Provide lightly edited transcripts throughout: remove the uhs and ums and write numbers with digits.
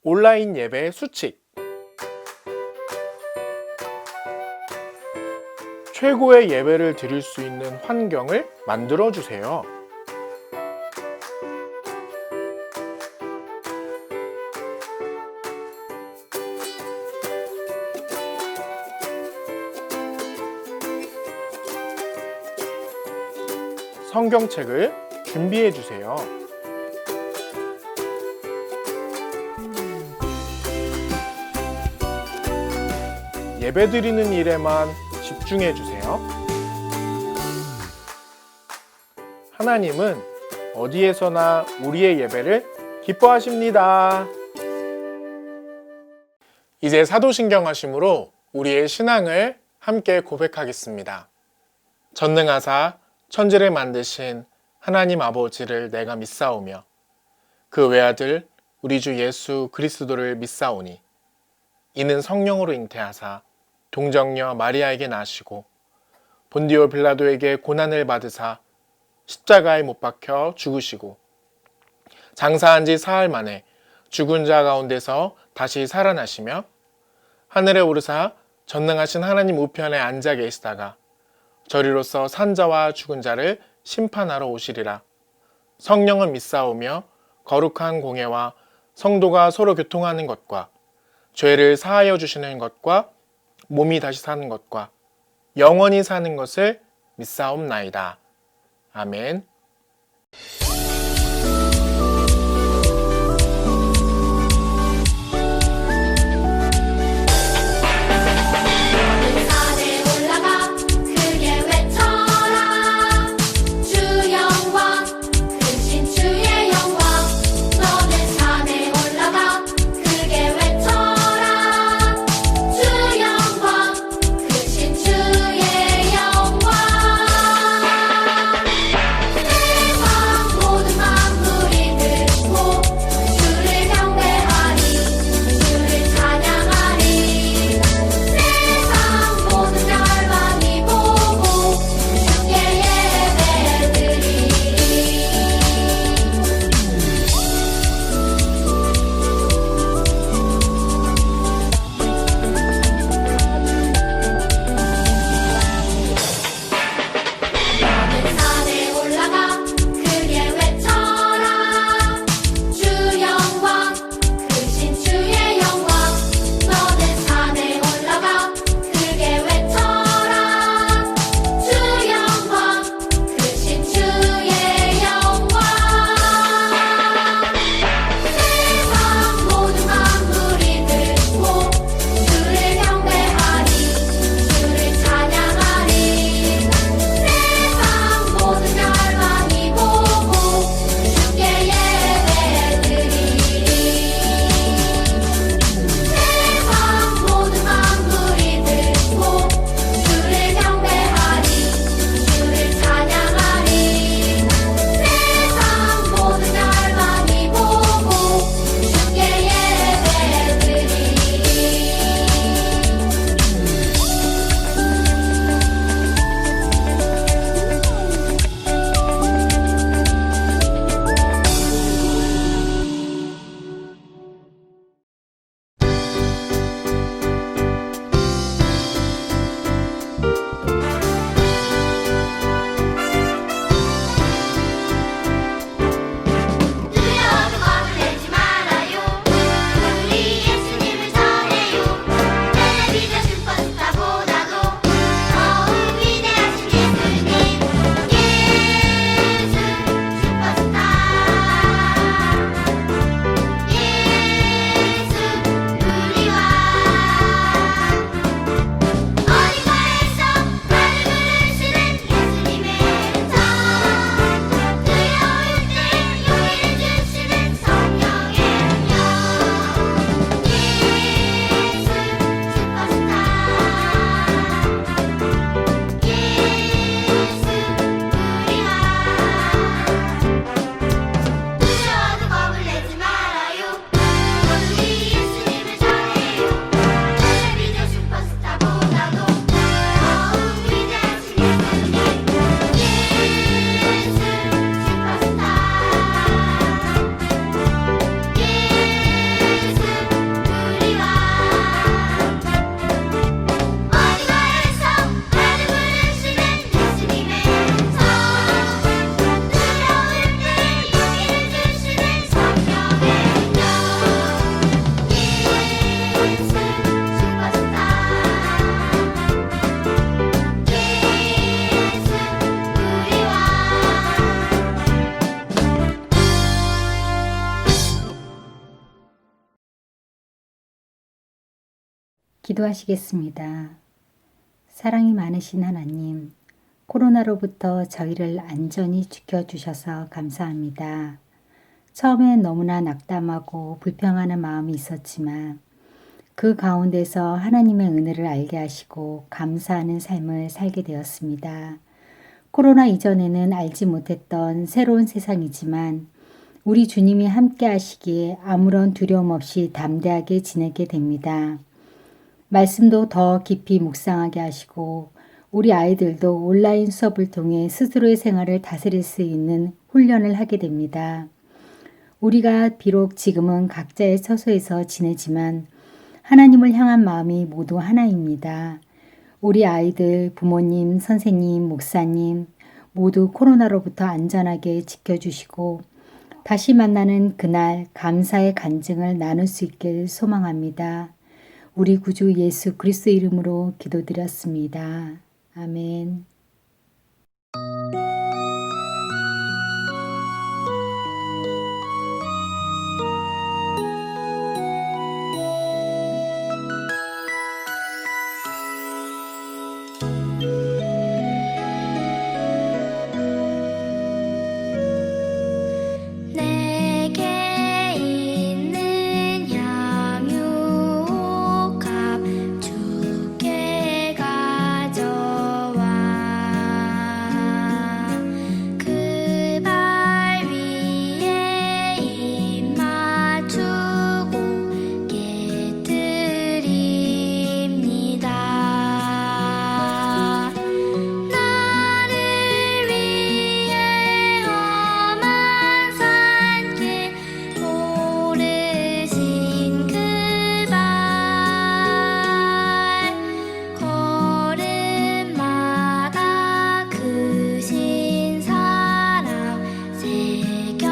온라인 예배 수칙. 최고의 예배를 드릴 수 있는 환경을 만들어 주세요. 성경책을 준비해 주세요. 예배드리는 일에만 집중해 주세요. 하나님은 어디에서나 우리의 예배를 기뻐하십니다. 이제 사도신경하심으로 우리의 신앙을 함께 고백하겠습니다. 전능하사 천지를 만드신 하나님 아버지를 내가 믿사오며 그 외아들 우리 주 예수 그리스도를 믿사오니 이는 성령으로 잉태하사 동정녀 마리아에게 나시고 본디오 빌라도에게 고난을 받으사 십자가에 못 박혀 죽으시고 장사한 지 사흘 만에 죽은 자 가운데서 다시 살아나시며 하늘에 오르사 전능하신 하나님 우편에 앉아 계시다가 저리로서 산자와 죽은 자를 심판하러 오시리라. 성령은 믿사오며 거룩한 공예와 성도가 서로 교통하는 것과 죄를 사하여 주시는 것과 몸이 다시 사는 것과 영원히 사는 것을 믿사옵나이다. 아멘. 기도하시겠습니다. 사랑이 많으신 하나님, 코로나로부터 저희를 안전히 지켜주셔서 감사합니다. 처음엔 너무나 낙담하고 불평하는 마음이 있었지만 그 가운데서 하나님의 은혜를 알게 하시고 감사하는 삶을 살게 되었습니다. 코로나 이전에는 알지 못했던 새로운 세상이지만 우리 주님이 함께 하시기에 아무런 두려움 없이 담대하게 지내게 됩니다. 말씀도 더 깊이 묵상하게 하시고 우리 아이들도 온라인 수업을 통해 스스로의 생활을 다스릴 수 있는 훈련을 하게 됩니다. 우리가 비록 지금은 각자의 처소에서 지내지만 하나님을 향한 마음이 모두 하나입니다. 우리 아이들, 부모님, 선생님, 목사님 모두 코로나로부터 안전하게 지켜주시고 다시 만나는 그날 감사의 간증을 나눌 수 있길 소망합니다. 우리 구주 예수 그리스도 이름으로 기도드렸습니다. 아멘. 내게 있는 향유옥합 주께 가져와 그 발 위에 입 맞추고 깨뜨립니다. 나를 위해 험한 산길 오르신 그 발 걸음마다 크신 사랑 새겨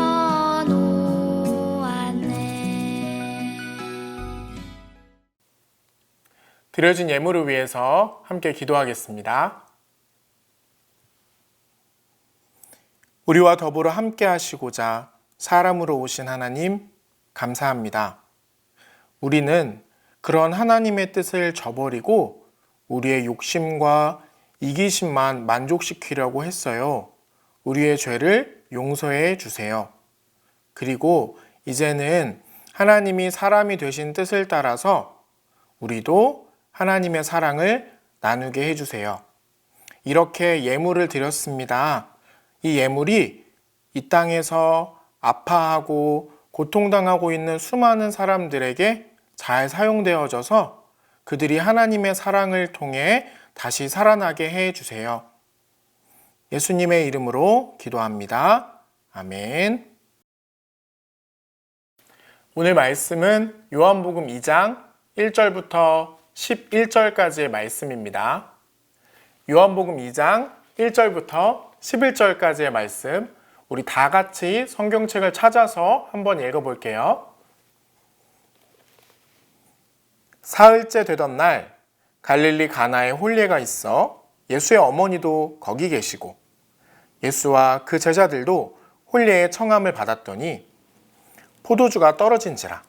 놓았네. 드려진 예물을 위해서 함께 기도하겠습니다. 우리와 더불어 함께 하시고자 사람으로 오신 하나님, 감사합니다. 우리는 그런 하나님의 뜻을 저버리고 우리의 욕심과 이기심만 만족시키려고 했어요. 우리의 죄를 용서해 주세요. 그리고 이제는 하나님이 사람이 되신 뜻을 따라서 우리도 하나님의 사랑을 나누게 해주세요. 이렇게 예물을 드렸습니다. 이 예물이 이 땅에서 아파하고 고통당하고 있는 수많은 사람들에게 잘 사용되어져서 그들이 하나님의 사랑을 통해 다시 살아나게 해주세요. 예수님의 이름으로 기도합니다. 아멘. 오늘 말씀은 요한복음 2장 1절부터 11절까지의 말씀입니다. 요한복음 2장 1절부터 11절까지의 말씀, 우리 다 같이 성경책을 찾아서 한번 읽어볼게요. 사흘째 되던 날 갈릴리 가나에 혼례가 있어 예수의 어머니도 거기 계시고 예수와 그 제자들도 혼례의 청함을 받았더니 포도주가 떨어진지라.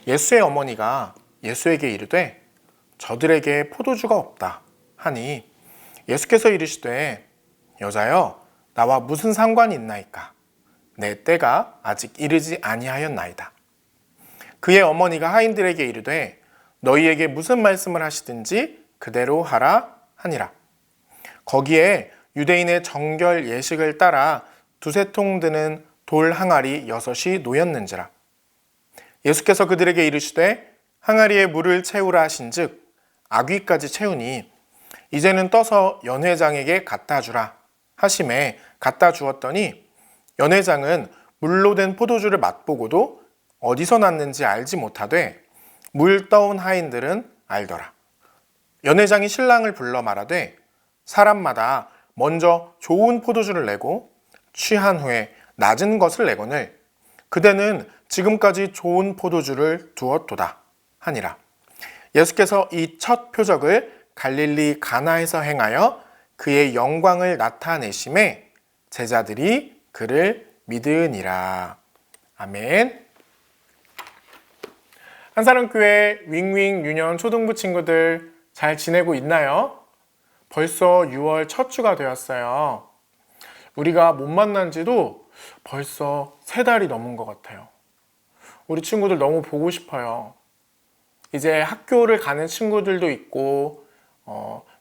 예수의 어머니가 예수에게 이르되 저들에게 포도주가 없다 하니 예수께서 이르시되 여자여 나와 무슨 상관이 있나이까? 내 때가 아직 이르지 아니하였나이다. 그의 어머니가 하인들에게 이르되 너희에게 무슨 말씀을 하시든지 그대로 하라 하니라. 거기에 유대인의 정결 예식을 따라 두세 통 드는 돌 항아리 6이 놓였는지라. 예수께서 그들에게 이르시되 항아리에 물을 채우라 하신즉 아귀까지 채우니 이제는 떠서 연회장에게 갖다 주라 하심에 갖다 주었더니 연회장은 물로 된 포도주를 맛보고도 어디서 났는지 알지 못하되 물 떠온 하인들은 알더라. 연회장이 신랑을 불러 말하되 사람마다 먼저 좋은 포도주를 내고 취한 후에 낮은 것을 내거늘 그대는 지금까지 좋은 포도주를 두었도다 하니라. 예수께서 이 첫 표적을 갈릴리 가나에서 행하여 그의 영광을 나타내심에 제자들이 그를 믿으니라. 아멘. 한사랑교회 윙윙 유년 초등부 친구들 잘 지내고 있나요? 벌써 6월 첫 주가 되었어요. 우리가 못 만난 지도 벌써 3달이 넘은 것 같아요. 우리 친구들 너무 보고 싶어요. 이제 학교를 가는 친구들도 있고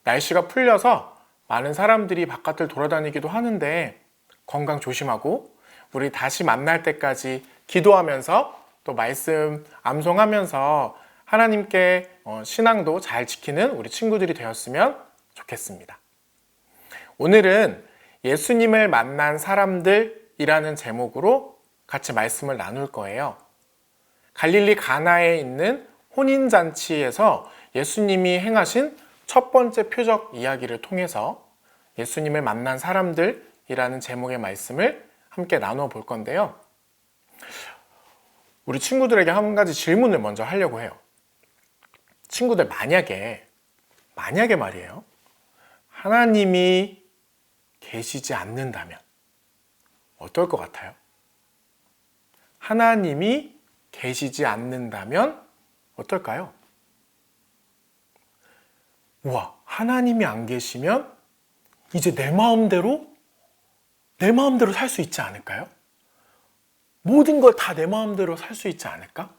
날씨가 풀려서 많은 사람들이 바깥을 돌아다니기도 하는데 건강 조심하고 우리 다시 만날 때까지 기도하면서 또 말씀 암송하면서 하나님께 신앙도 잘 지키는 우리 친구들이 되었으면 좋겠습니다. 오늘은 예수님을 만난 사람들이라는 제목으로 같이 말씀을 나눌 거예요. 갈릴리 가나에 있는 혼인잔치에서 예수님이 행하신 첫 번째 표적 이야기를 통해서 예수님을 만난 사람들이라는 제목의 말씀을 함께 나눠 볼 건데요. 우리 친구들에게 한 가지 질문을 먼저 하려고 해요. 친구들 만약에 말이에요. 하나님이 계시지 않는다면 어떨 것 같아요? 하나님이 계시지 않는다면 어떨까요? 우와, 하나님이 안 계시면 이제 내 마음대로 살 수 있지 않을까요? 모든 걸 다 내 마음대로 살 수 있지 않을까?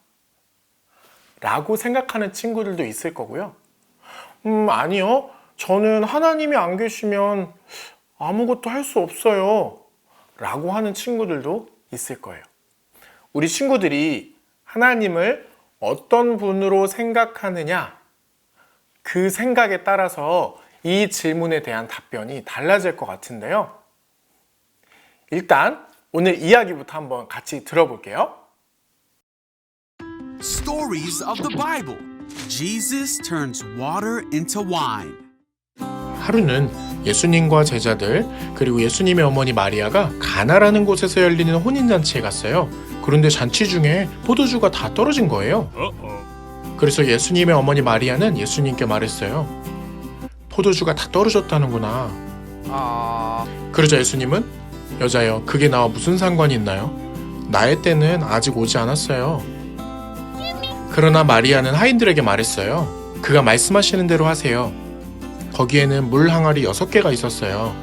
라고 생각하는 친구들도 있을 거고요. 아니요. 저는 하나님이 안 계시면 아무것도 할 수 없어요. 라고 하는 친구들도 있을 거예요. 우리 친구들이 하나님을 어떤 분으로 생각하느냐, 그 생각에 따라서 이 질문에 대한 답변이 달라질 것 같은데요. 일단 오늘 이야기부터 한번 같이 들어볼게요. Stories of the Bible. Jesus turns water into wine. 하루는 예수님과 제자들 그리고 예수님의 어머니 마리아가 가나라는 곳에서 열리는 혼인잔치에 갔어요. 그런데 잔치 중에 포도주가 다 떨어진 거예요. 그래서 예수님의 어머니 마리아는 예수님께 말했어요. 포도주가 다 떨어졌다는구나. 그러자 예수님은 여자여, 그게 나와 무슨 상관이 있나요? 나의 때는 아직 오지 않았어요. 그러나 마리아는 하인들에게 말했어요. 그가 말씀하시는 대로 하세요. 거기에는 물 항아리 6개가 있었어요.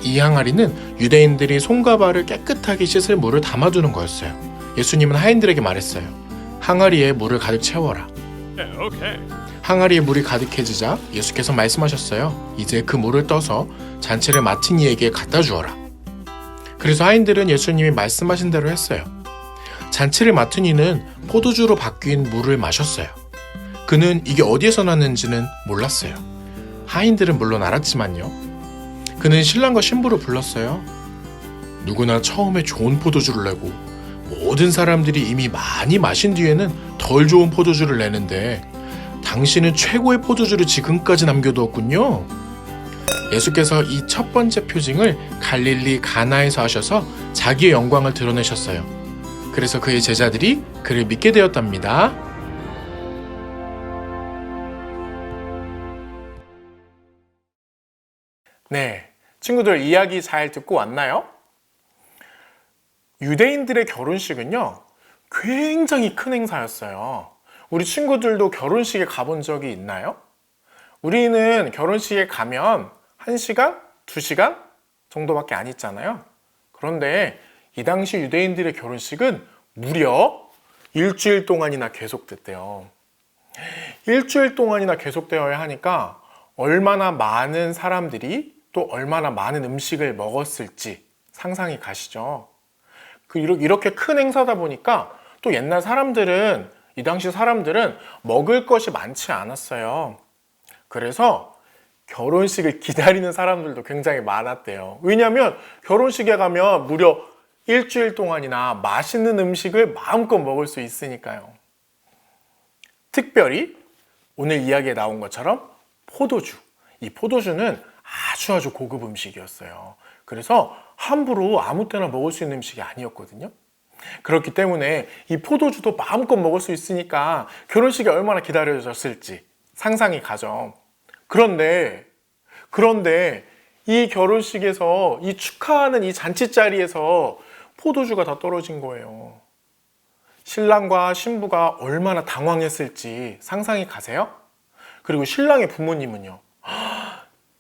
이 항아리는 유대인들이 손과 발을 깨끗하게 씻을 물을 담아두는 거였어요. 예수님은 하인들에게 말했어요. 항아리에 물을 가득 채워라. 항아리에 물이 가득해지자 예수께서 말씀하셨어요. 이제 그 물을 떠서 잔치를 맡은 이에게 갖다 주어라. 그래서 하인들은 예수님이 말씀하신 대로 했어요. 잔치를 맡은 이는 포도주로 바뀐 물을 마셨어요. 그는 이게 어디에서 났는지는 몰랐어요. 하인들은 물론 알았지만요. 그는 신랑과 신부를 불렀어요. 누구나 처음에 좋은 포도주를 내고 모든 사람들이 이미 많이 마신 뒤에는 덜 좋은 포도주를 내는데 당신은 최고의 포도주를 지금까지 남겨두었군요. 예수께서 이 첫 번째 표징을 갈릴리 가나에서 하셔서 자기의 영광을 드러내셨어요. 그래서 그의 제자들이 그를 믿게 되었답니다. 네, 친구들 이야기 잘 듣고 왔나요? 유대인들의 결혼식은요, 굉장히 큰 행사였어요. 우리 친구들도 결혼식에 가본 적이 있나요? 우리는 결혼식에 가면 1시간, 2시간 정도밖에 안 있잖아요. 그런데 이 당시 유대인들의 결혼식은 무려 일주일 동안이나 계속됐대요. 일주일 동안이나 계속되어야 하니까 얼마나 많은 사람들이 또 얼마나 많은 음식을 먹었을지 상상이 가시죠. 이렇게 큰 행사다 보니까 또 옛날 사람들은, 이 당시 사람들은 먹을 것이 많지 않았어요. 그래서 결혼식을 기다리는 사람들도 굉장히 많았대요. 왜냐하면 결혼식에 가면 무려 일주일 동안이나 맛있는 음식을 마음껏 먹을 수 있으니까요. 특별히 오늘 이야기에 나온 것처럼 포도주. 이 포도주는 아주 고급 음식이었어요. 그래서 함부로 아무 때나 먹을 수 있는 음식이 아니었거든요. 그렇기 때문에 이 포도주도 마음껏 먹을 수 있으니까 결혼식이 얼마나 기다려졌을지 상상이 가죠. 그런데 이 결혼식에서 이 축하하는 이 잔치 자리에서 포도주가 다 떨어진 거예요. 신랑과 신부가 얼마나 당황했을지 상상이 가세요? 그리고 신랑의 부모님은요.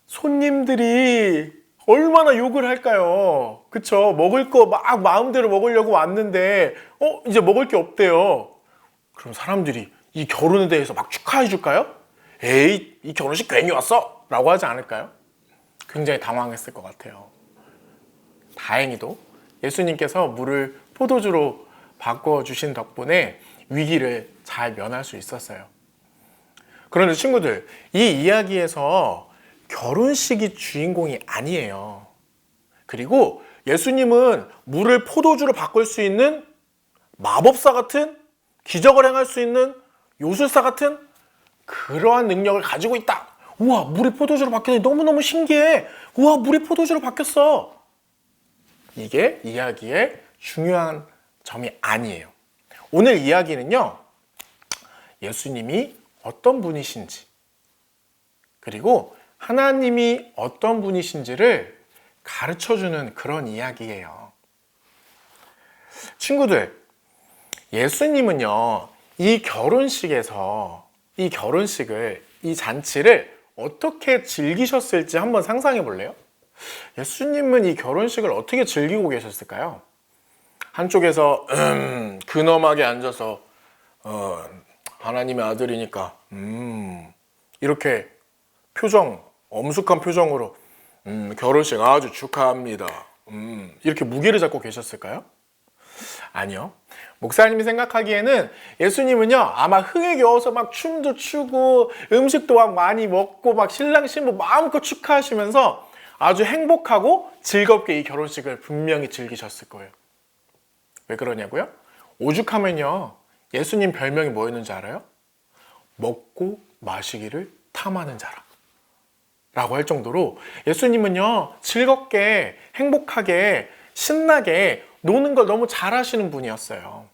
손님들이 얼마나 욕을 할까요? 그쵸? 먹을 거 막 마음대로 먹으려고 왔는데 이제 먹을 게 없대요. 그럼 사람들이 이 결혼에 대해서 막 축하해 줄까요? 에이, 이 결혼식 괜히 왔어! 라고 하지 않을까요? 굉장히 당황했을 것 같아요. 다행히도 예수님께서 물을 포도주로 바꿔주신 덕분에 위기를 잘 면할 수 있었어요. 그런데 친구들, 이 이야기에서 결혼식이 주인공이 아니에요. 그리고 예수님은 물을 포도주로 바꿀 수 있는 마법사 같은, 기적을 행할 수 있는 요술사 같은 그러한 능력을 가지고 있다. 우와, 물이 포도주로 바뀌다니 너무너무 신기해. 우와, 물이 포도주로 바뀌었어. 이게 이야기의 중요한 점이 아니에요. 오늘 이야기는요, 예수님이 어떤 분이신지, 그리고 하나님이 어떤 분이신지를 가르쳐주는 그런 이야기예요. 친구들, 예수님은요, 이 결혼식을, 이 잔치를 어떻게 즐기셨을지 한번 상상해 볼래요? 예수님은 이 결혼식을 어떻게 즐기고 계셨을까요? 한쪽에서 근엄하게 앉아서 하나님의 아들이니까 이렇게 엄숙한 표정으로 결혼식 아주 축하합니다. 이렇게 무게를 잡고 계셨을까요? 아니요. 목사님이 생각하기에는 예수님은요, 아마 흥에 겨워서 막 춤도 추고 음식도 막 많이 먹고 막 신랑 신부 마음껏 축하하시면서 아주 행복하고 즐겁게 이 결혼식을 분명히 즐기셨을 거예요. 왜 그러냐고요? 오죽하면요, 예수님 별명이 뭐였는지 알아요? 먹고 마시기를 탐하는 자라 라고 할 정도로 예수님은요, 즐겁게 행복하게 신나게 노는 걸 너무 잘하시는 분이었어요.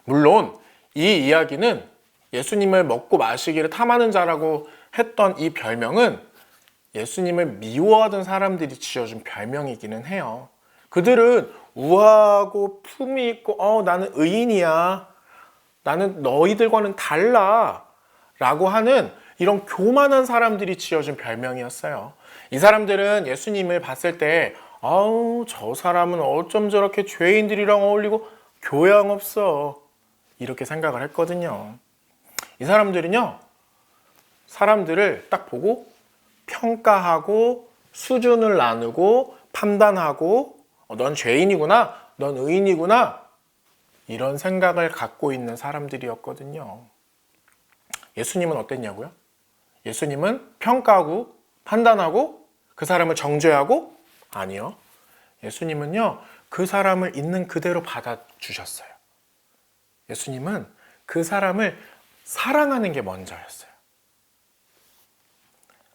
물론 이 이야기는 예수님을 먹고 마시기를 탐하는 자라고 했던 이 별명은 예수님을 미워하던 사람들이 지어준 별명이기는 해요. 그들은 우아하고 품위 있고 나는 의인이야, 나는 너희들과는 달라 라고 하는 이런 교만한 사람들이 지어준 별명이었어요. 이 사람들은 예수님을 봤을 때 저 사람은 어쩜 저렇게 죄인들이랑 어울리고 교양 없어, 이렇게 생각을 했거든요. 이 사람들은요, 사람들을 딱 보고 평가하고 수준을 나누고 판단하고 넌 죄인이구나, 넌 의인이구나, 이런 생각을 갖고 있는 사람들이었거든요. 예수님은 어땠냐고요? 예수님은 평가하고 판단하고 그 사람을 정죄하고? 아니요. 예수님은요, 그 사람을 있는 그대로 받아주셨어요. 예수님은 그 사람을 사랑하는 게 먼저였어요.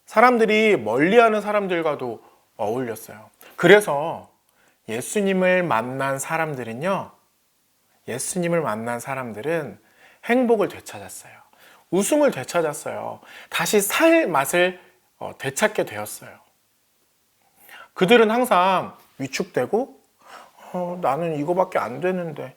사람들이 멀리하는 사람들과도 어울렸어요. 그래서 예수님을 만난 사람들은 행복을 되찾았어요. 웃음을 되찾았어요. 다시 살 맛을 되찾게 되었어요. 그들은 항상 위축되고 나는 이거밖에 안 되는데,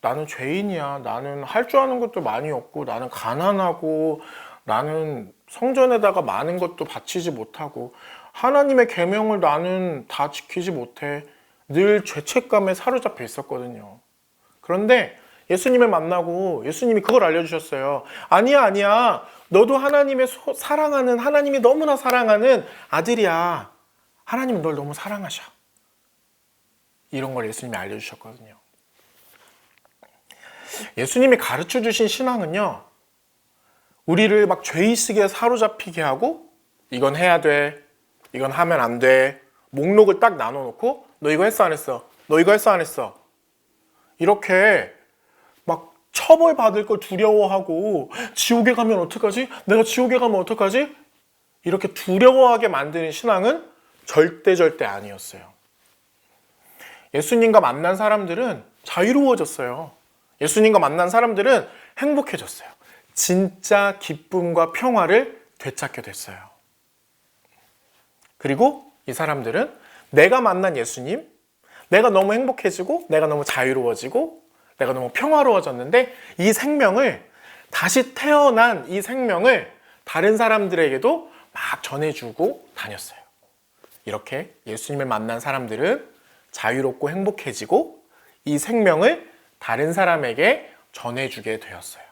나는 죄인이야, 나는 할 줄 아는 것도 많이 없고, 나는 가난하고, 나는 성전에다가 많은 것도 바치지 못하고, 하나님의 계명을 나는 다 지키지 못해, 늘 죄책감에 사로잡혀 있었거든요. 그런데 예수님을 만나고 예수님이 그걸 알려주셨어요. 아니야, 너도 하나님의 하나님이 너무나 사랑하는 아들이야. 하나님은 널 너무 사랑하셔. 이런 걸 예수님이 알려주셨거든요. 예수님이 가르쳐주신 신앙은요, 우리를 막 죄의식에 사로잡히게 하고, 이건 해야 돼, 이건 하면 안 돼, 목록을 딱 나눠놓고 너 이거 했어 안 했어? 너 이거 했어 안 했어? 이렇게 막 처벌받을 걸 두려워하고, 지옥에 가면 어떡하지? 내가 지옥에 가면 어떡하지? 이렇게 두려워하게 만드는 신앙은 절대 아니었어요. 예수님과 만난 사람들은 자유로워졌어요. 예수님과 만난 사람들은 행복해졌어요. 진짜 기쁨과 평화를 되찾게 됐어요. 그리고 이 사람들은 내가 만난 예수님, 내가 너무 행복해지고, 내가 너무 자유로워지고, 내가 너무 평화로워졌는데 이 생명을, 다시 태어난 이 생명을 다른 사람들에게도 막 전해주고 다녔어요. 이렇게 예수님을 만난 사람들은 자유롭고 행복해지고 이 생명을 다른 사람에게 전해주게 되었어요.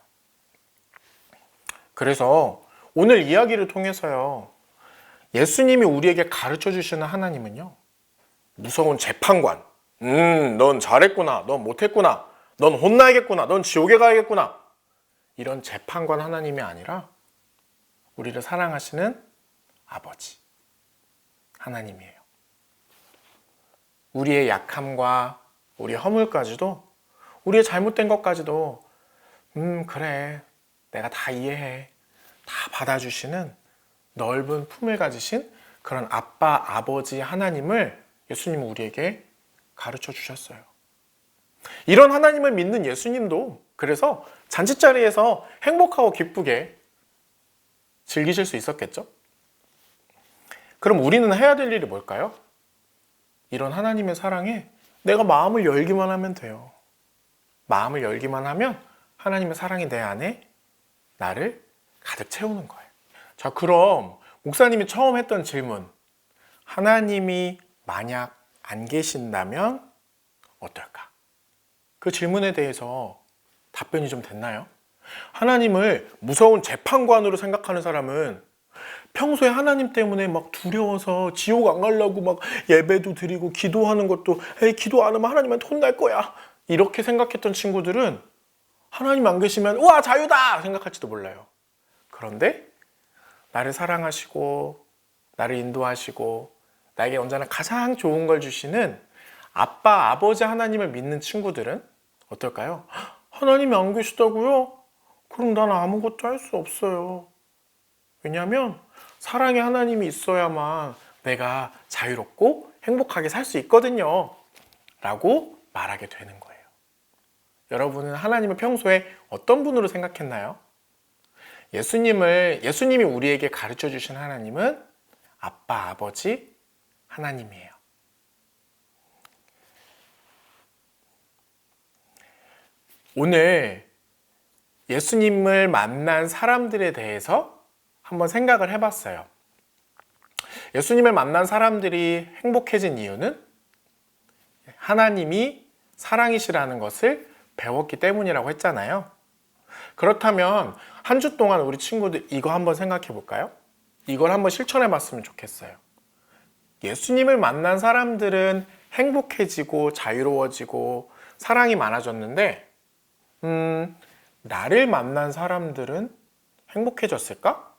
그래서 오늘 이야기를 통해서요, 예수님이 우리에게 가르쳐 주시는 하나님은요, 무서운 재판관, 넌 잘했구나, 넌 못했구나, 넌 혼나야겠구나, 넌 지옥에 가야겠구나, 이런 재판관 하나님이 아니라 우리를 사랑하시는 아버지 하나님이에요. 우리의 약함과 우리의 허물까지도, 우리의 잘못된 것까지도 그래, 내가 다 이해해, 다 받아주시는 넓은 품을 가지신 그런 아빠, 아버지 하나님을 예수님은 우리에게 가르쳐 주셨어요. 이런 하나님을 믿는 예수님도 그래서 잔치자리에서 행복하고 기쁘게 즐기실 수 있었겠죠? 그럼 우리는 해야 될 일이 뭘까요? 이런 하나님의 사랑에 내가 마음을 열기만 하면 돼요. 마음을 열기만 하면 하나님의 사랑이 내 안에 나를 가득 채우는 거예요. 자, 그럼 목사님이 처음 했던 질문, 하나님이 만약 안 계신다면 어떨까? 그 질문에 대해서 답변이 좀 됐나요? 하나님을 무서운 재판관으로 생각하는 사람은 평소에 하나님 때문에 막 두려워서 지옥 안 가려고 막 예배도 드리고 기도하는 것도, 에이, 기도 안 하면 하나님한테 혼날 거야, 이렇게 생각했던 친구들은 하나님 안 계시면 우와 자유다 생각할지도 몰라요. 그런데 나를 사랑하시고 나를 인도하시고 나에게 언제나 가장 좋은 걸 주시는 아빠, 아버지 하나님을 믿는 친구들은 어떨까요? 하나님이 안 계시다고요? 그럼 난 아무것도 할 수 없어요. 왜냐하면 사랑의 하나님이 있어야만 내가 자유롭고 행복하게 살 수 있거든요, 라고 말하게 되는 거예요. 여러분은 하나님을 평소에 어떤 분으로 생각했나요? 예수님이 우리에게 가르쳐 주신 하나님은 아빠, 아버지 하나님이에요. 오늘 예수님을 만난 사람들에 대해서 한번 생각을 해봤어요. 예수님을 만난 사람들이 행복해진 이유는 하나님이 사랑이시라는 것을 배웠기 때문이라고 했잖아요. 그렇다면 한 주 동안 우리 친구들 이거 한번 생각해 볼까요? 이걸 한번 실천해 봤으면 좋겠어요. 예수님을 만난 사람들은 행복해지고 자유로워지고 사랑이 많아졌는데 나를 만난 사람들은 행복해졌을까?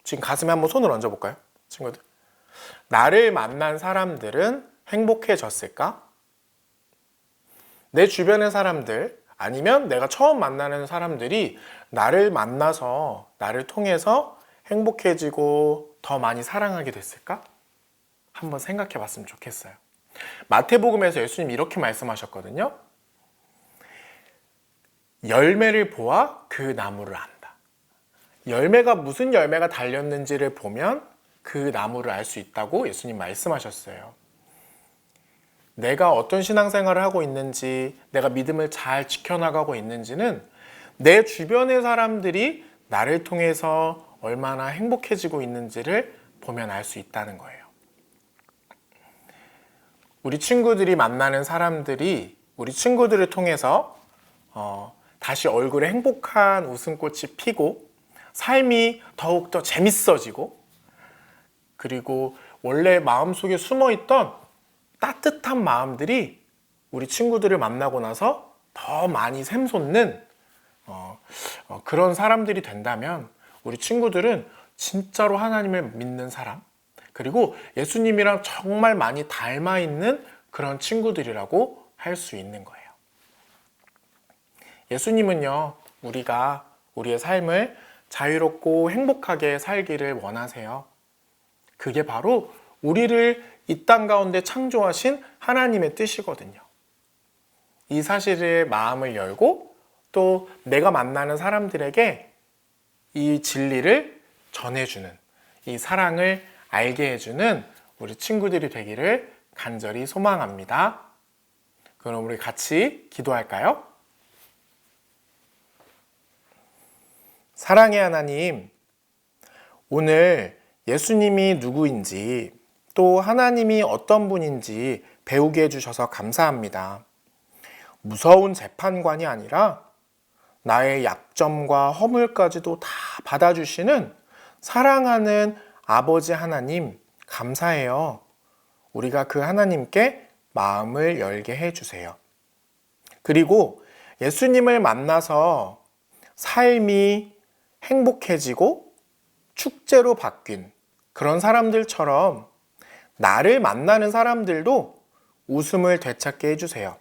지금 가슴에 한번 손을 얹어 볼까요? 친구들, 나를 만난 사람들은 행복해졌을까? 내 주변의 사람들, 아니면 내가 처음 만나는 사람들이 나를 만나서, 나를 통해서 행복해지고 더 많이 사랑하게 됐을까? 한번 생각해 봤으면 좋겠어요. 마태복음에서 예수님이 이렇게 말씀하셨거든요. 열매를 보아 그 나무를 안다. 열매가 무슨 열매가 달렸는지를 보면 그 나무를 알 수 있다고 예수님 말씀하셨어요. 내가 어떤 신앙생활을 하고 있는지, 내가 믿음을 잘 지켜나가고 있는지는 내 주변의 사람들이 나를 통해서 얼마나 행복해지고 있는지를 보면 알 수 있다는 거예요. 우리 친구들이 만나는 사람들이 우리 친구들을 통해서 다시 얼굴에 행복한 웃음꽃이 피고 삶이 더욱더 재밌어지고, 그리고 원래 마음속에 숨어있던 따뜻한 마음들이 우리 친구들을 만나고 나서 더 많이 샘솟는 그런 사람들이 된다면 우리 친구들은 진짜로 하나님을 믿는 사람, 그리고 예수님이랑 정말 많이 닮아 있는 그런 친구들이라고 할 수 있는 거예요. 예수님은요, 우리가 우리의 삶을 자유롭고 행복하게 살기를 원하세요. 그게 바로 우리를 이 땅 가운데 창조하신 하나님의 뜻이거든요. 이 사실에 마음을 열고 또 내가 만나는 사람들에게 이 진리를 전해주는, 이 사랑을 알게 해주는 우리 친구들이 되기를 간절히 소망합니다. 그럼 우리 같이 기도할까요? 사랑의 하나님, 오늘 예수님이 누구인지 또 하나님이 어떤 분인지 배우게 해주셔서 감사합니다. 무서운 재판관이 아니라 나의 약점과 허물까지도 다 받아주시는 사랑하는 아버지 하나님, 감사해요. 우리가 그 하나님께 마음을 열게 해주세요. 그리고 예수님을 만나서 삶이 행복해지고 축제로 바뀐 그런 사람들처럼 나를 만나는 사람들도 웃음을 되찾게 해주세요.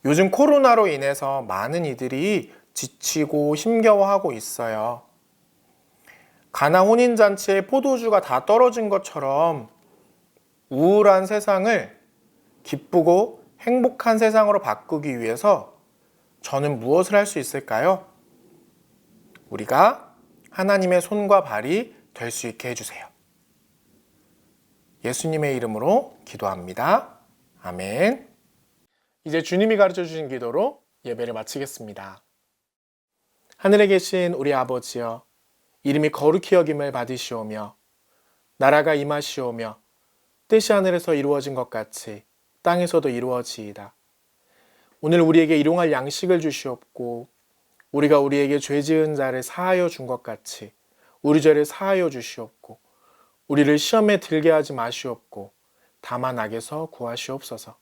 요즘 코로나로 인해서 많은 이들이 지치고 힘겨워하고 있어요. 가나 혼인잔치에 포도주가 다 떨어진 것처럼 우울한 세상을 기쁘고 행복한 세상으로 바꾸기 위해서 저는 무엇을 할 수 있을까요? 우리가 하나님의 손과 발이 될 수 있게 해주세요. 예수님의 이름으로 기도합니다. 아멘. 이제 주님이 가르쳐 주신 기도로 예배를 마치겠습니다. 하늘에 계신 우리 아버지여, 이름이 거룩히 여김을 받으시오며 나라가 임하시오며 뜻이 하늘에서 이루어진 것 같이 땅에서도 이루어지이다. 오늘 우리에게 일용할 양식을 주시옵고 우리가 우리에게 죄 지은 자를 사하여 준 것 같이 우리 죄를 사하여 주시옵고 우리를 시험에 들게 하지 마시옵고 다만 악에서 구하시옵소서.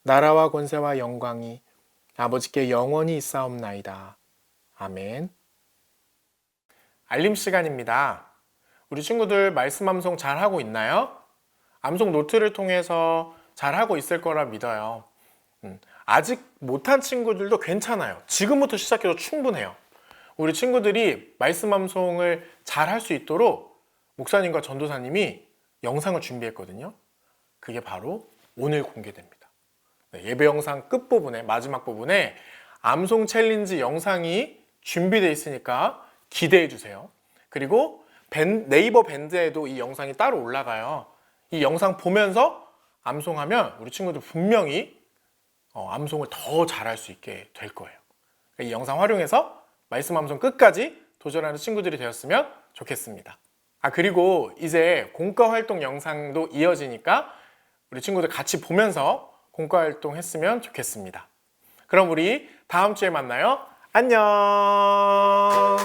나라와 권세와 영광이 아버지께 영원히 있사옵나이다. 아멘. 알림 시간입니다. 우리 친구들 말씀 암송 잘 하고 있나요? 암송 노트를 통해서 잘 하고 있을 거라 믿어요. 아직 못한 친구들도 괜찮아요. 지금부터 시작해도 충분해요. 우리 친구들이 말씀 암송을 잘 할 수 있도록 목사님과 전도사님이 영상을 준비했거든요. 그게 바로 오늘 공개됩니다. 예배 영상 끝부분에, 마지막 부분에 암송 챌린지 영상이 준비되어 있으니까 기대해 주세요. 그리고 네이버 밴드에도 이 영상이 따로 올라가요. 이 영상 보면서 암송하면 우리 친구들 분명히 암송을 더 잘할 수 있게 될 거예요. 이 영상 활용해서 말씀 암송 끝까지 도전하는 친구들이 되었으면 좋겠습니다. 그리고 이제 공과 활동 영상도 이어지니까 우리 친구들 같이 보면서 공과 활동 했으면 좋겠습니다. 그럼 우리 다음 주에 만나요. 안녕.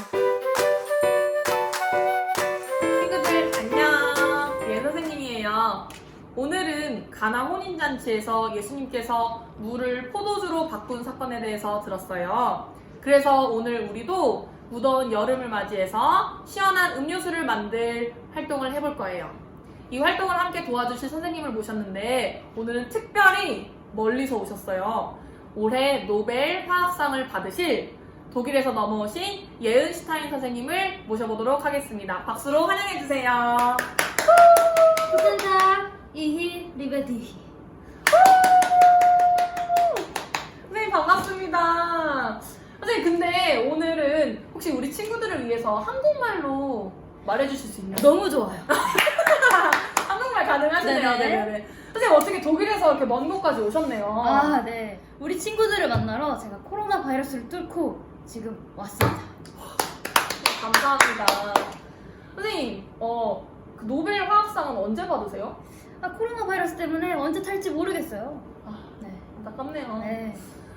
친구들 안녕. 예 선생님이에요. 오늘은 가나 혼인잔치에서 예수님께서 물을 포도주로 바꾼 사건에 대해서 들었어요. 그래서 오늘 우리도 무더운 여름을 맞이해서 시원한 음료수를 만들 활동을 해볼 거예요. 이 활동을 함께 도와주실 선생님을 모셨는데 오늘은 특별히 멀리서 오셨어요. 올해 노벨 화학상을 받으실 독일에서 넘어오신 예은슈타인 선생님을 모셔보도록 하겠습니다. 박수로 환영해주세요. Guten Tag, ich liebe dich. 선생님 반갑습니다. 선생님 근데 오늘은 혹시 우리 친구들을 위해서 한국말로 말해주실 수 있나요? 너무 좋아요. 한국말 가능하시네요. 네네. 네네네. 선생님 어떻게 독일에서 이렇게 먼 곳까지 오셨네요. 아, 네. 우리 친구들을 만나러 제가 코로나 바이러스를 뚫고 지금 왔습니다. 감사합니다. 선생님, 그 노벨 화학상은 언제 받으세요? 아, 코로나 바이러스 때문에 언제 탈지 모르겠어요. 네. 안타깝네요. 네.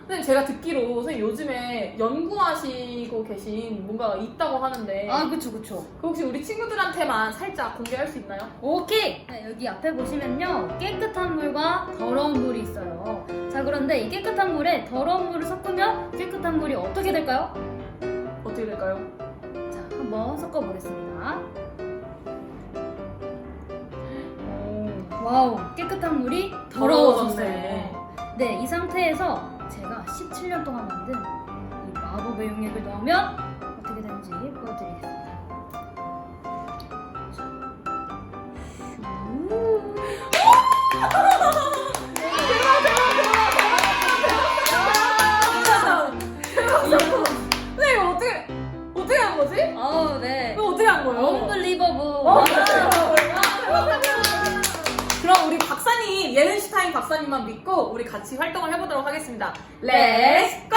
선생님 제가 듣기로 선생님 요즘에 연구하시고 계신 뭔가가 있다고 하는데 아, 그쵸. 그 혹시 우리 친구들한테만 살짝 공개할 수 있나요? 오케이! 네, 여기 앞에 보시면요. 깨끗한 물과 더러운 물이 있어요. 자, 그런데 이 깨끗한 물에 더러운 물을 섞으면 깨끗한 물이 어떻게 될까요? 어떻게 될까요? 자, 한번 섞어보겠습니다. 와우, 깨끗한 물이 더러워졌어요. 네, 이 상태에서 제가 17년 동안 만든 이 마법의 용액을 넣으면 어떻게 되는지 보여드리겠습니다. 선생님 어떻게 한 거지? 네. 이거 어떻게 한 거예요? Unbelievable. 그럼 우리 박사님, 예른슈타인 박사님만 믿고 우리 같이 활동을 해보도록 하겠습니다. Let's 렛츠고!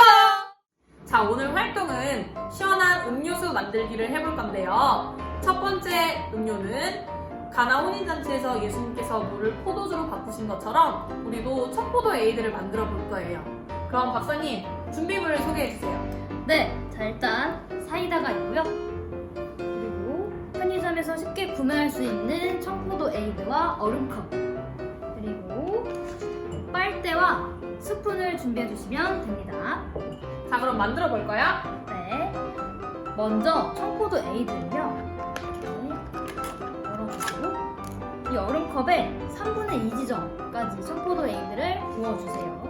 자, 오늘 활동은 시원한 음료수 만들기를 해볼 건데요. 첫 번째 음료는 가나 혼인잔치에서 예수님께서 물을 포도주로 바꾸신 것처럼 우리도 청포도 에이드를 만들어 볼 거예요. 그럼 박사님, 준비물을 소개해 주세요. 네, 자 일단 사이다가 있고요. 그리고 편의점에서 쉽게 구매할 수 있는 청포도 에이드와 얼음컵, 그리고 빨대와 스푼을 준비해 주시면 됩니다. 자, 그럼 만들어 볼까요? 네, 먼저 청포도 에이드는요 이렇게 열어주시고 이 얼음컵에 3분의 2 지점까지 청포도 에이드를 부어주세요.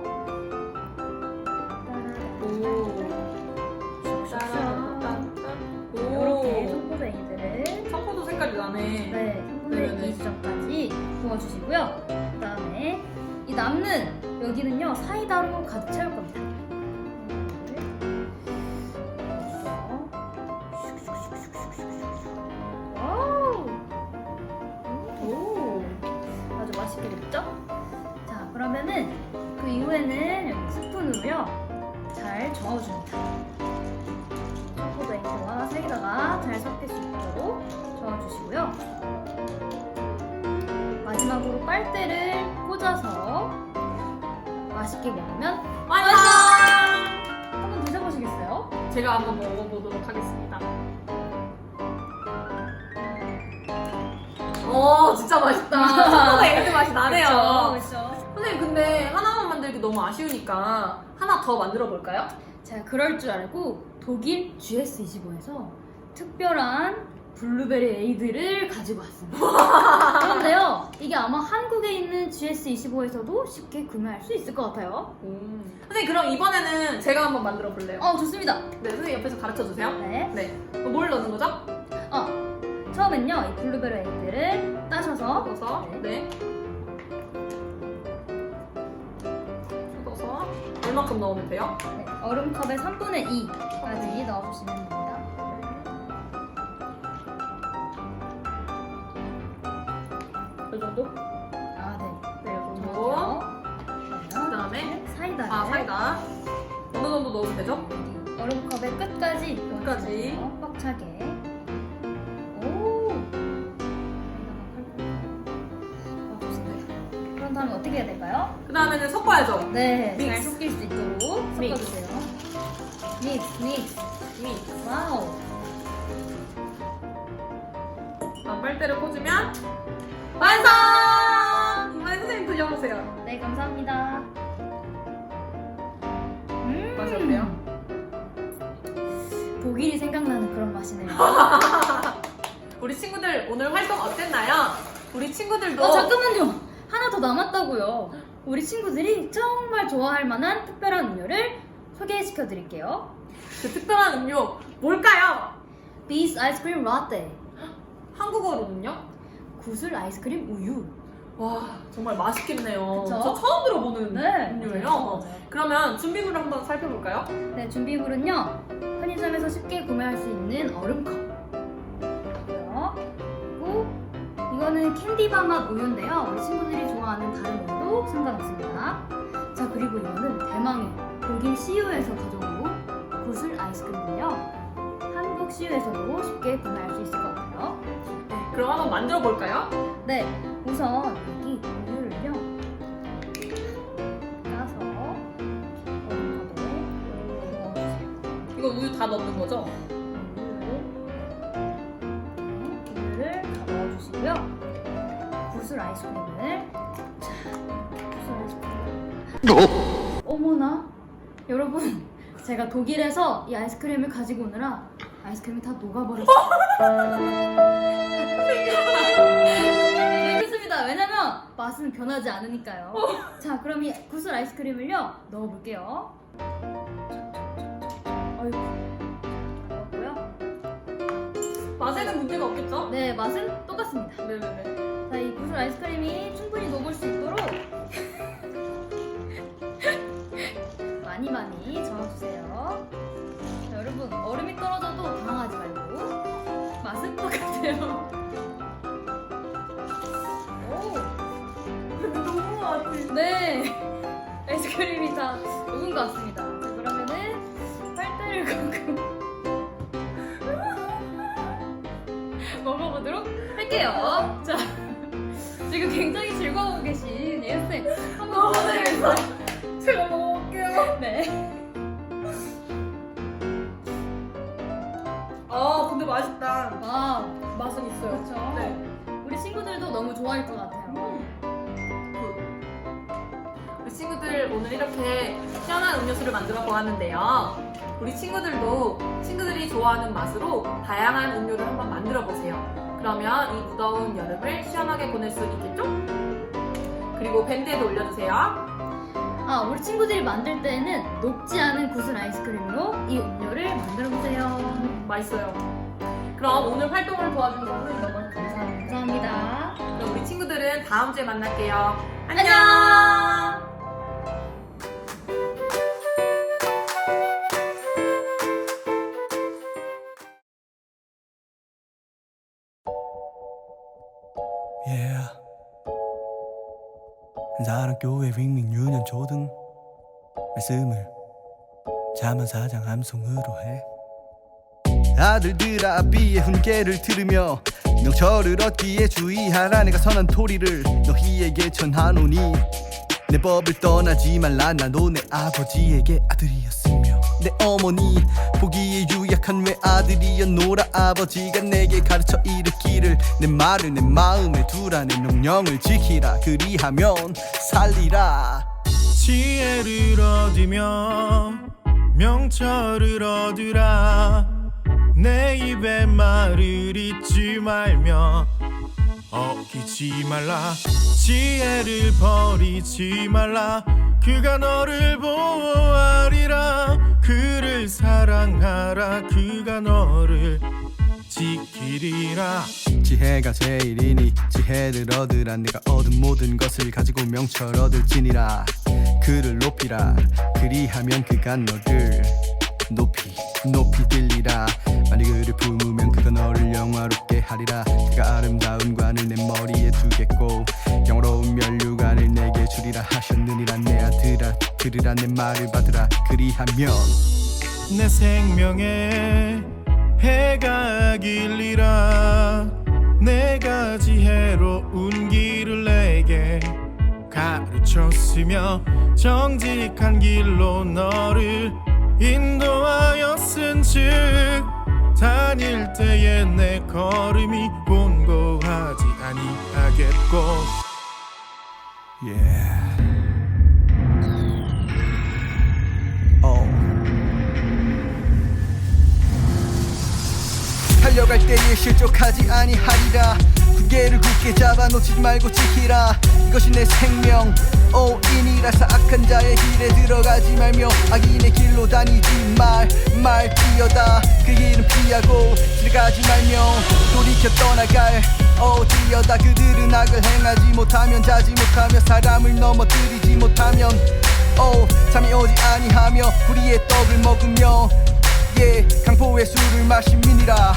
이렇게 청포도 에이드를 청포도 색깔이 나네. 3분의 2 지점까지 부어주시고요. 그 다음에 이 남는 여기는요 사이다로 가득 채울 겁니다. 와우! 오. 아주 맛있게 됐죠? 자, 그러면은 그 이후에는 여기 스푼으로요 잘 저어줍니다. 청포도 에이드와 사이다가 잘 섞일 수 있도록 저어주시고요. 마지막으로 빨대를 꽂아서 맛있게 먹으면 완성! 한번 드셔보시겠어요? 제가 한번 먹어보도록 하겠습니다. 오, 진짜 맛있다. 청포도 에이드 맛이 나네요. 그렇죠. 선생님, 근데 하나만 만들기 너무 아쉬우니까 하나 더 만들어 볼까요? 제가 그럴 줄 알고 독일 GS25에서 특별한 블루베리 에이드를 가지고 왔습니다. 그런데요, 이게 아마 한국에 있는 GS25에서도 쉽게 구매할 수 있을 것 같아요. 선생님, 그럼 이번에는 제가 한번 만들어 볼래요? 좋습니다. 네, 선생님 옆에서 가르쳐 주세요. 네. 네. 뭘 넣는 거죠? 처음엔요, 이 블루베리 에이드를 따셔서 뜯어서, 네. 뜯어서 얼마큼 넣으면 돼요? 네, 얼음컵에 3분의 2까지 넣어주시면 됩니다. 이 정도? 네. 네, 이 정도. 그러면 그다음에 사이다를 사이다. 어느 정도 넣으면 되죠? 얼음컵의 끝까지 끝까지. 넣어주세요. 꽉 차게. 오! 넣어주세요. 그런 다음에 어떻게 해야 될까요? 그 다음에는 섞어야죠. 네, 잘 믹스. 섞일 수 있도록 믹스. 섞어주세요. 믹스, 믹스. 믹스. 와우. 다음 빨대를 꽂으면 완성! 이번에 선생님 드셔보세요. 네, 감사합니다. 맛이 어때요? 독일이 생각나는 그런 맛이네요. 우리 친구들 오늘 활동 어땠나요? 우리 친구들도 잠깐만요. 하나 더 남았다고요. 우리 친구들이 정말 좋아할 만한 특별한 음료를 소개시켜 드릴게요. 그 특별한 음료 뭘까요? 비스 아이스크림 라떼. 한국어로는요? 구슬 아이스크림 우유. 와, 정말 맛있겠네요. 그쵸? 저 처음 들어보는 네. 음료예요. 맞아요. 그러면 준비물을 한번 살펴볼까요? 네, 준비물은요. 편의점에서 쉽게 구매할 수 있는 얼음컵. 그리고 이거는 캔디바 맛 우유인데요. 우리 친구들이 좋아하는 다른 우유도 상관없습니다. 자, 그리고 이거는 대망의 독일 CU에서 가져온 구슬 아이스크림인데요. 한국 CU에서도 쉽게 구매할 수 있을 것 같아요. 네, 그럼 한번 만들어 볼까요? 네, 우선 여기 우유를요 따서 얼음컵에 넣어주세요. 이거 우유 다 넣는 거죠? 우유를 다 넣어주시고요. 구슬 아이스크림을 자, 구슬 아이스크림. 어머나, 여러분, 제가 독일에서 이 아이스크림을 가지고 오느라 아이스크림이 다 녹아버렸어요. 괜찮습니다. 왜냐면 맛은 변하지 않으니까요. 자, 그럼 이 구슬 아이스크림을요 넣어볼게요. 어이구, 넣었고요. 맛에는 문제가 없겠죠? 네, 맛은 똑같습니다. 네네네. 자, 이 구슬 아이스크림이 충분히 녹을 수 있도록 많이 저어주세요. 자, 여러분, 얼음이 떨어져도 당황하지 말고 맛은 똑같아요. 오, 근데 너무 맛있어. 네, 아이스크림이 다 녹은 것 같습니다. 자, 그러면은 빨대를 걷고 먹어보도록 할게요. 자, 지금 굉장히 즐거워하고 계신 예은쌤 한번 보여드리면서 제가 먹어볼게요. 네. 근데 맛있다. 아, 맛은 있어요. 그렇죠. 네. 우리 친구들도 너무 좋아할 것 같아요. 우리 친구들 오늘 이렇게 시원한 음료수를 만들어 보았는데요. 우리 친구들도 친구들이 좋아하는 맛으로 다양한 음료를 한번 만들어 보세요. 그러면 이 무더운 여름을 시원하게 보낼 수 있겠죠? 그리고 밴드에도 올려주세요. 아, 우리 친구들이 만들 때는 녹지 않은 구슬 아이스크림으로 이 음료를 만들어 보세요. 맛있어요. 그럼 오늘 활동을 도와준 선생님 너무 감사합니다. 감사합니다. 그럼 우리 친구들은 다음 주에 만날게요. 안녕! Yeah. 사랑교회 윙윙 유년 초등 말씀을 자만사장 함송으로 해. 아들들아 비의 훈계를 들으며 명철을 얻기에 주의하라. 내가 선한 토리를 너희에게 전하노니 내 법을 떠나지 말라. 나도 내 아버지에게 아들이었으며 내 어머니 보기에 유약한 외아들이었노라. 아버지가 내게 가르쳐 이르기를 내 말을 내 마음에 두라. 내 명령을 지키라. 그리하면 살리라. 지혜를 얻으며 명철을 얻으라. 내 입에 말을 잊지 말며 어기지 말라. 지혜를 버리지 말라. 그가 너를 보호하리라. 그를 사랑하라. 그가 너를 지키리라. 지혜가 제일이니 지혜를 얻으라. 내가 얻은 모든 것을 가지고 명철 얻을지니라. 그를 높이라. 그리하면 그가 너를 높이 들리라. 만일 그를 품으면 그가 너를 영화롭게 하리라. 그가 아름다운 관을 내 머리에 두겠고 영화로운 면류관을 내게 주리라 하셨느니라. 내 아들아 들으라. 내 말을 받으라. 그리하면 내 생명에 해가 길리라. 내가 지혜로운 길을 내게 가르쳤으며 정직한 길로 너를 인도하였은즉 다닐 때에 내 걸음이 곤고하지 아니하겠고. Yeah. 달려갈 때에 실족하지 아니하리라. 훈계를 굳게 잡아 놓치지 말고 지키라. 이것이 내 생명 이니라서 악한 자의 길에 들어가지 말며 악인의 길로 다니지 말지어다. 그 길은 피하고 지나가지 말며 돌이켜 떠나갈 지어다. 그들은 악을 행하지 못하면 자지 못하며 사람을 넘어뜨리지 못하면 잠이 오지 아니하며 불의의 떡을 먹으며 강포의 술을 마심이니라.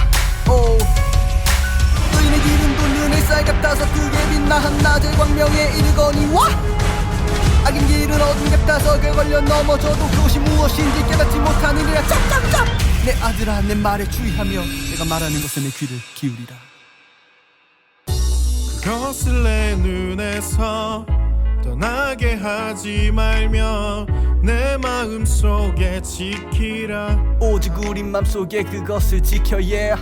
의인의 길은 눈의 쌀 같아서 크게 빛나 한낮의 광명에 이르거니 와. 악인 길은 어둠 같아서 그 걸려 넘어져도 그것이 무엇인지 깨닫지 못하느니라. 짭짭짭. 내 아들아 내 말에 주의하며 내가 말하는 것에 내 귀를 기울이라. 그것을 내 눈에서 떠나게 하지 말며 내 마음속에 지키라. 오직 우리 맘속에 그것을 지켜. yeah.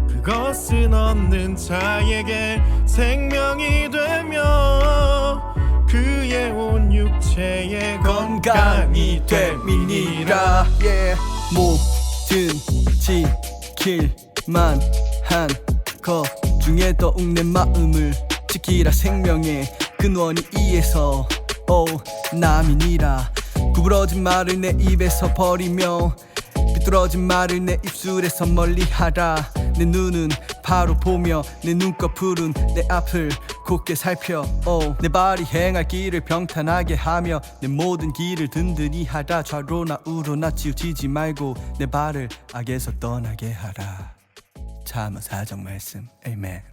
그것은 얻는 자에게 생명이 되며 그의 온 육체에 건강이 됨이니라. yeah. 모든 지킬만 한 것 중에 더욱 내 마음을 지키라. 생명의 근원이 이에서 남이니라. 구부러진 말을 내 입에서 버리며 비뚤어진 말을 내 입술에서 멀리하라. 내 눈은 바로 보며 내 눈꺼풀은 내 앞을 곧게 살펴. 내 발이 행할 길을 평탄하게 하며 내 모든 길을 든든히 하라. 좌로나 우로나 치우치지 말고 내 발을 악에서 떠나게 하라. 참아 사정 말씀. 아멘.